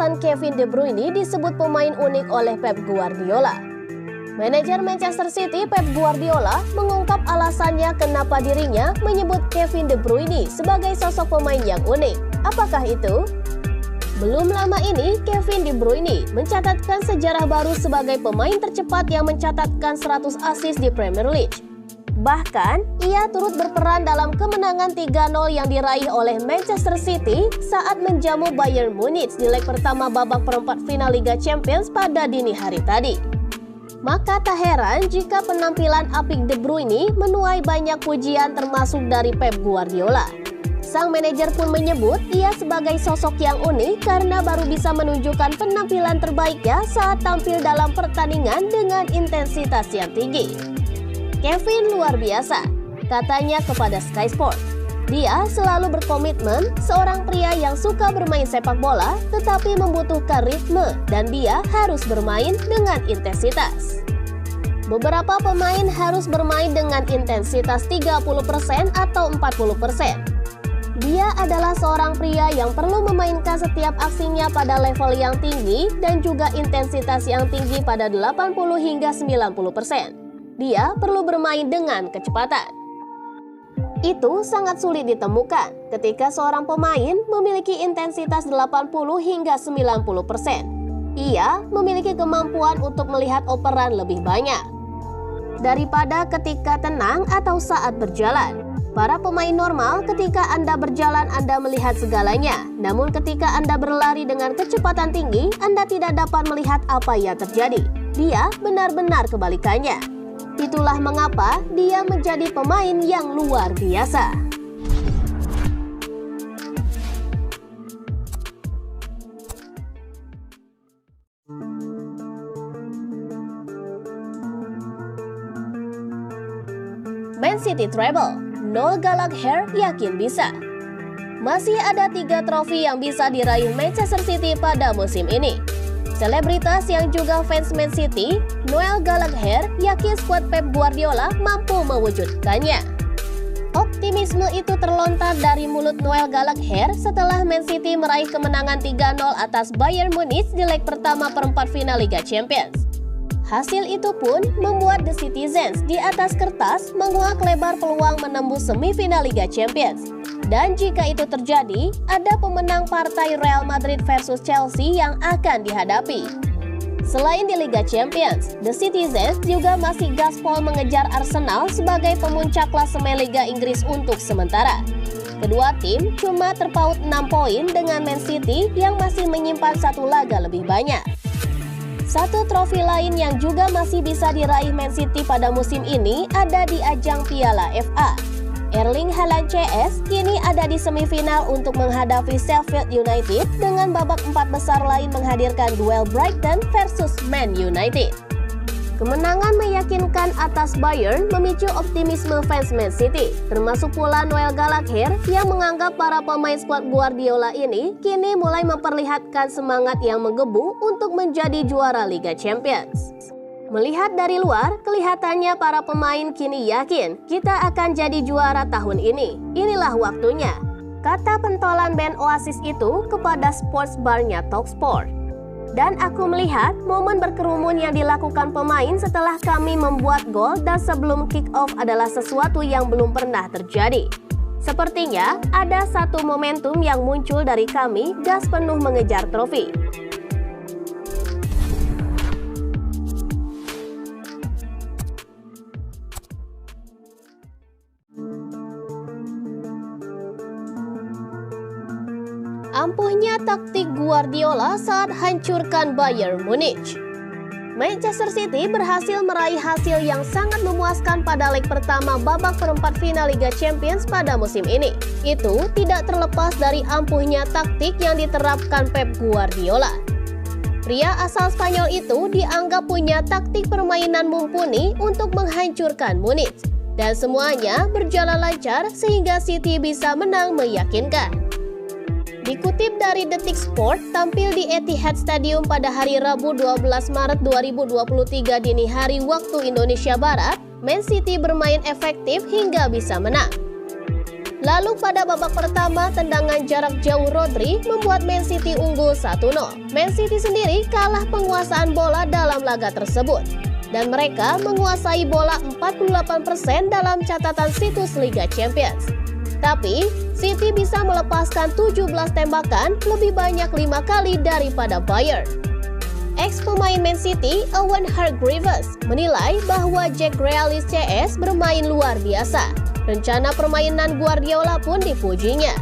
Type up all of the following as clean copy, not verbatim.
kedatangan Kevin De Bruyne disebut pemain unik oleh Pep Guardiola. Manajer Manchester City Pep Guardiola mengungkap alasannya kenapa dirinya menyebut Kevin De Bruyne sebagai sosok pemain yang unik. Apakah itu? Belum lama ini, Kevin De Bruyne mencatatkan sejarah baru sebagai pemain tercepat yang mencatatkan 100 assist di Premier League. Bahkan, ia turut berperan dalam kemenangan 3-0 yang diraih oleh Manchester City saat menjamu Bayern Munich di leg pertama babak perempat final Liga Champions pada dini hari tadi. Maka tak heran jika penampilan apik De Bruyne menuai banyak pujian termasuk dari Pep Guardiola. Sang manajer pun menyebut ia sebagai sosok yang unik karena baru bisa menunjukkan penampilan terbaiknya saat tampil dalam pertandingan dengan intensitas yang tinggi. Kevin luar biasa, katanya kepada Sky Sport. Dia selalu berkomitmen, seorang pria yang suka bermain sepak bola tetapi membutuhkan ritme dan dia harus bermain dengan intensitas. Beberapa pemain harus bermain dengan intensitas 30% atau 40%. Dia adalah seorang pria yang perlu memainkan setiap aksinya pada level yang tinggi dan juga intensitas yang tinggi pada 80 hingga 90%. Dia perlu bermain dengan kecepatan. Itu sangat sulit ditemukan ketika seorang pemain memiliki intensitas 80 hingga 90%. Ia memiliki kemampuan untuk melihat operan lebih banyak daripada ketika tenang atau saat berjalan. Para pemain normal ketika Anda berjalan Anda melihat segalanya, namun ketika Anda berlari dengan kecepatan tinggi Anda tidak dapat melihat apa yang terjadi. Dia benar-benar kebalikannya. Itulah mengapa dia menjadi pemain yang luar biasa. Man City treble, Noel Gallagher yakin bisa. Masih ada 3 trofi yang bisa diraih Manchester City pada musim ini. Selebritas yang juga fans Man City, Noel Gallagher yakin skuad Pep Guardiola mampu mewujudkannya. Optimisme itu terlontar dari mulut Noel Gallagher setelah Man City meraih kemenangan 3-0 atas Bayern Munich di leg pertama perempat final Liga Champions. Hasil itu pun membuat The Citizens di atas kertas menguak lebar peluang menembus semifinal Liga Champions. Dan jika itu terjadi, ada pemenang partai Real Madrid versus Chelsea yang akan dihadapi. Selain di Liga Champions, The Citizens juga masih gaspol mengejar Arsenal sebagai pemuncak klasemen Liga Inggris untuk sementara. Kedua tim cuma terpaut 6 poin dengan Man City yang masih menyimpan 1 laga lebih banyak. Satu trofi lain yang juga masih bisa diraih Man City pada musim ini ada di ajang Piala FA. Erling Haaland CS kini ada di semifinal untuk menghadapi Sheffield United dengan babak 4 besar lain menghadirkan duel Brighton versus Man United. Kemenangan meyakinkan atas Bayern memicu optimisme fans Man City, termasuk pula Noel Gallagher yang menganggap para pemain skuad Guardiola ini kini mulai memperlihatkan semangat yang menggebu untuk menjadi juara Liga Champions. Melihat dari luar, kelihatannya para pemain kini yakin kita akan jadi juara tahun ini. Inilah waktunya, kata pentolan band Oasis itu kepada sports bar-nya Talksport. Dan aku melihat momen berkerumun yang dilakukan pemain setelah kami membuat gol dan sebelum kick-off adalah sesuatu yang belum pernah terjadi. Sepertinya ada satu momentum yang muncul dari kami gas penuh mengejar trofi. Ampuhnya taktik Guardiola saat hancurkan Bayern Munich. Manchester City berhasil meraih hasil yang sangat memuaskan pada leg pertama babak perempat final Liga Champions pada musim ini. Itu tidak terlepas dari ampuhnya taktik yang diterapkan Pep Guardiola. Pria asal Spanyol itu dianggap punya taktik permainan mumpuni untuk menghancurkan Munich. Dan semuanya berjalan lancar sehingga City bisa menang meyakinkan. Dikutip dari Detik Sport, tampil di Etihad Stadium pada hari Rabu 12 Maret 2023 dini hari waktu Indonesia Barat, Man City bermain efektif hingga bisa menang. Lalu pada babak pertama, tendangan jarak jauh Rodri membuat Man City unggul 1-0. Man City sendiri kalah penguasaan bola dalam laga tersebut. Dan mereka menguasai bola 48% dalam catatan situs Liga Champions. Tapi, City bisa melepaskan 17 tembakan, lebih banyak 5 kali daripada Bayern. Ex-pemain Man City, Owen Hargreaves, menilai bahwa Jack Grealish CS bermain luar biasa. Rencana permainan Guardiola pun dipujinya.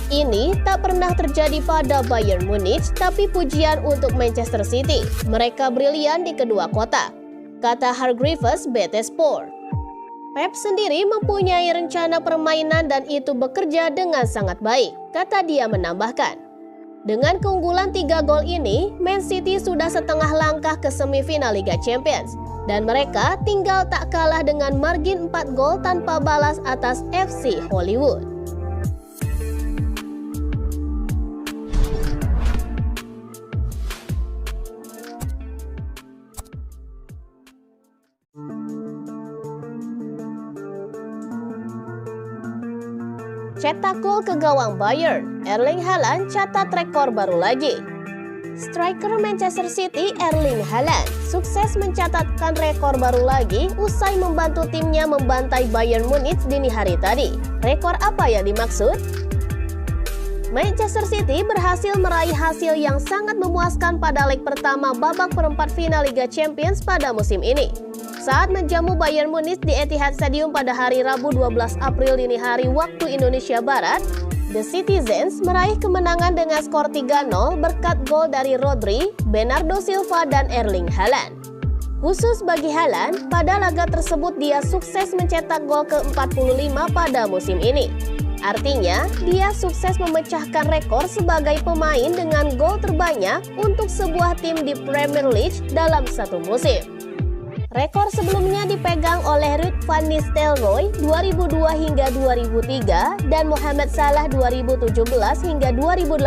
Ini tak pernah terjadi pada Bayern Munich, tapi pujian untuk Manchester City. Mereka brilian di kedua kotak, kata Hargreaves BT Sport. Pep sendiri mempunyai rencana permainan dan itu bekerja dengan sangat baik, kata dia menambahkan. Dengan keunggulan 3 gol ini, Man City sudah setengah langkah ke semifinal Liga Champions. Dan mereka tinggal tak kalah dengan margin 4 gol tanpa balas atas FC Hollywood. Cetak gol ke gawang Bayern, Erling Haaland catat rekor baru lagi. Striker Manchester City Erling Haaland sukses mencatatkan rekor baru lagi usai membantu timnya membantai Bayern Munich dini hari tadi. Rekor apa yang dimaksud? Manchester City berhasil meraih hasil yang sangat memuaskan pada leg pertama babak perempat final Liga Champions pada musim ini. Saat menjamu Bayern Munich di Etihad Stadium pada hari Rabu 12 April dini hari waktu Indonesia Barat, The Citizens meraih kemenangan dengan skor 3-0 berkat gol dari Rodri, Bernardo Silva, dan Erling Haaland. Khusus bagi Haaland, pada laga tersebut dia sukses mencetak gol ke-45 pada musim ini. Artinya, dia sukses memecahkan rekor sebagai pemain dengan gol terbanyak untuk sebuah tim di Premier League dalam satu musim. Rekor sebelumnya dipegang oleh Ruud van Nistelrooy 2002 hingga 2003 dan Mohamed Salah 2017 hingga 2018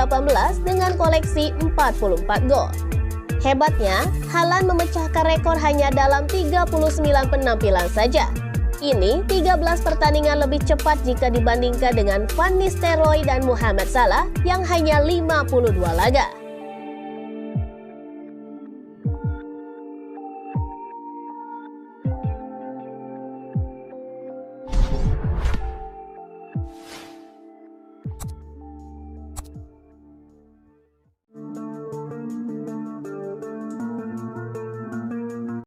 dengan koleksi 44 gol. Hebatnya, Haaland memecahkan rekor hanya dalam 39 penampilan saja. Ini 13 pertandingan lebih cepat jika dibandingkan dengan Van Nistelrooy dan Mohamed Salah yang hanya 52 laga.